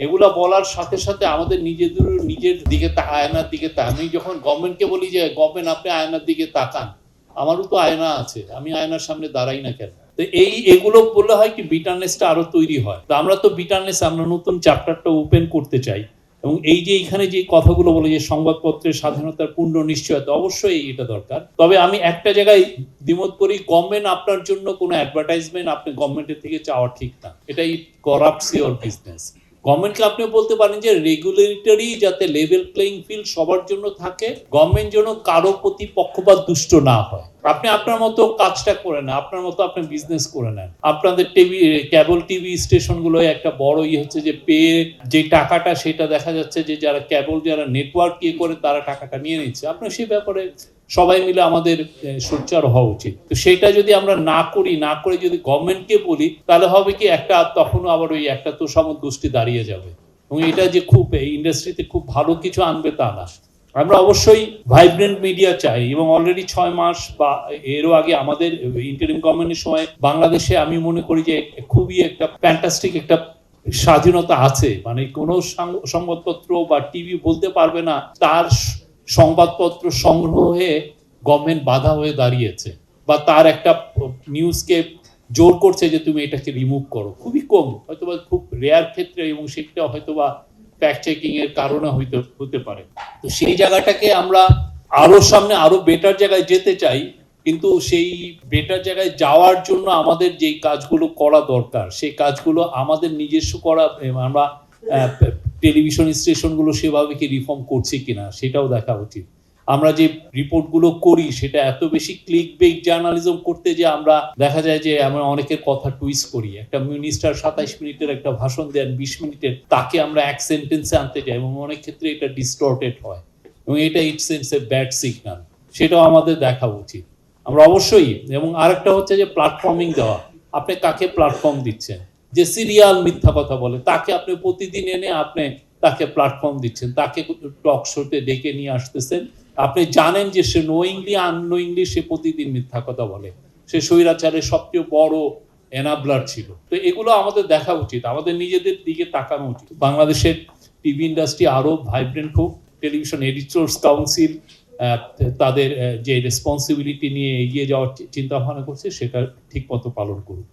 এগুলা বলার সাথে সাথে আমাদের নিজের দিকে আয়নার দিকে আমি যখন গভর্নমেন্টকে বলি যে গভর্নমেন্ট আপনি আয়নার দিকে তাকান, আমারও তো আয়না আছে, আমি আয়নার সামনে দাঁড়াই না কেন? তো এগুলো বললে হয় কি বিটারনেসটা আরো তৈরি হয়। তো আমরা তো বিটারনেস আমরা নতুন চ্যাপ্টারটা ওপেন করতে চাই এবং এই যে এখানে যে কথাগুলো বলে যে সংবাদপত্রের স্বাধীনতার পূর্ণ নিশ্চয়তা, অবশ্যই এটা দরকার। তবে আমি একটা জায়গায় দ্বিমত করি, গভর্নমেন্ট আপনার জন্য কোনো অ্যাডভার্টাইজমেন্ট আপনি গভর্নমেন্টের থেকে চাওয়া ঠিক না, এটাই করাপ্টস ইওর বিজনেস। গভর্নমেন্টকে আপনি বলতে পারেন যে রেগুলেটরি যাতে লেভেল প্লেইং ফিল্ড সবার জন্য থাকে, গভর্নমেন্ট যেন কারো প্রতি পক্ষপাত দুষ্ট না হয়। আপনি আপনার মতো কাজটা করে নেন, আপনার মতো আপনি বিজনেস করে নেন। আপনাদের কেবল টিভি স্টেশনগুলো একটা বড় হচ্ছে যে পেয়ে যে টাকাটা সেটা দেখা যাচ্ছে যে যারা নেটওয়ার্ক করে তারা টাকাটা নিয়ে নিচ্ছে। আপনার সেই ব্যাপারে সবাই মিলে আমাদের সোচ্চার হওয়া উচিত। তো সেটা যদি আমরা না করে যদি গভর্নমেন্টকে বলি, তাহলে হবে কি তখনও আবার ওই একটা তোষামোদ গোষ্ঠী দাঁড়িয়ে যাবে এবং এটা যে খুব এই ইন্ডাস্ট্রিতে খুব ভালো কিছু আনবে তা না। আমরা অবশ্যই ভাইব্রেন্ট মিডিয়া চাই এবং অলরেডি 6 মাস বা এরও আগে আমাদের ইন্টারিম গভর্নমেন্টের সময় বাংলাদেশে আমি মনে করি যে খুবই একটা ফ্যান্টাস্টিক একটা স্বাধীনতা আছে। মানে কোনো সংবাদপত্র বা টিভি বলতে পারবে না তার সংবাদপত্র সংগ্রহে গভর্নমেন্ট বাধা হয়ে দাঁড়িয়েছে বা তার একটা নিউজকে জোর করছে যে তুমি এটাকে রিমুভ করো। খুবই কম, হয়তোবা খুব রেয়ার ক্ষেত্রে, এবং সেটা হয়তোবা ফ্যাক্ট চেকিং এর কারণে হতে পারে। তো সেই জায়গাটাকে আমরা সামনে আরো বেটার জায়গায় যেতে চাই, কিন্তু সেই বেটার জায়গায় যাওয়ার জন্য আমাদের যে কাজগুলো করা দরকার সেই কাজগুলো আমাদের নিজস্ব করা, আমরা টেলিভিশন স্টেশনগুলো সেভাবে কি রিফর্ম করছি কিনা সেটাও দেখা উচিত। আমরা যে রিপোর্টগুলো করি সেটা এত বেশি ক্লিক বেক জার্নালিজম করতে যে আমরা দেখা যায় যে আমরা অনেকের কথা টুইস্ট করি। একটা মিনিস্টার 27 মিনিটের একটা ভাষণ দেন 20 মিনিটের, তাকে আমরা এক সেন্টেন্সে আনতে চাই এবং অনেক ক্ষেত্রে এটা ডিস্টর্টেড হয় এবং এটা ইটস এ ব্যাড সিগন্যাল। সেটাও আমাদের দেখা উচিত। আমরা অবশ্যই, এবং আরেকটা হচ্ছে যে প্ল্যাটফর্মিং দেওয়া। আপনি কাকে প্ল্যাটফর্ম দিচ্ছেন? যে সিরিয়াল মিথ্যা কথা বলে তাকে আপনি প্রতিদিন এনে আপনি তাকে প্ল্যাটফর্ম দিচ্ছেন, তাকে টক শোতে ডেকে নিয়ে আসতেছেন। আপনি জানেন যে সে নোয়িংলি আননোয়িংলি সে প্রতিদিন মিথ্যা কথা বলে, সে স্বৈরাচারের সবচেয়ে বড় এনাবলার ছিল। তো এগুলো আমাদের দেখা উচিত, আমাদের নিজেদের দিকে তাকানো উচিত। বাংলাদেশের টিভি ইন্ডাস্ট্রি আরো ভাইব্রেন্ট হোক, টেলিভিশন এডিটর্স কাউন্সিল তাদের যে রেসপন্সিবিলিটি নিয়ে এগিয়ে যাওয়ার চিন্তা ভাবনা করছে সেটা ঠিক মতো পালন করুক।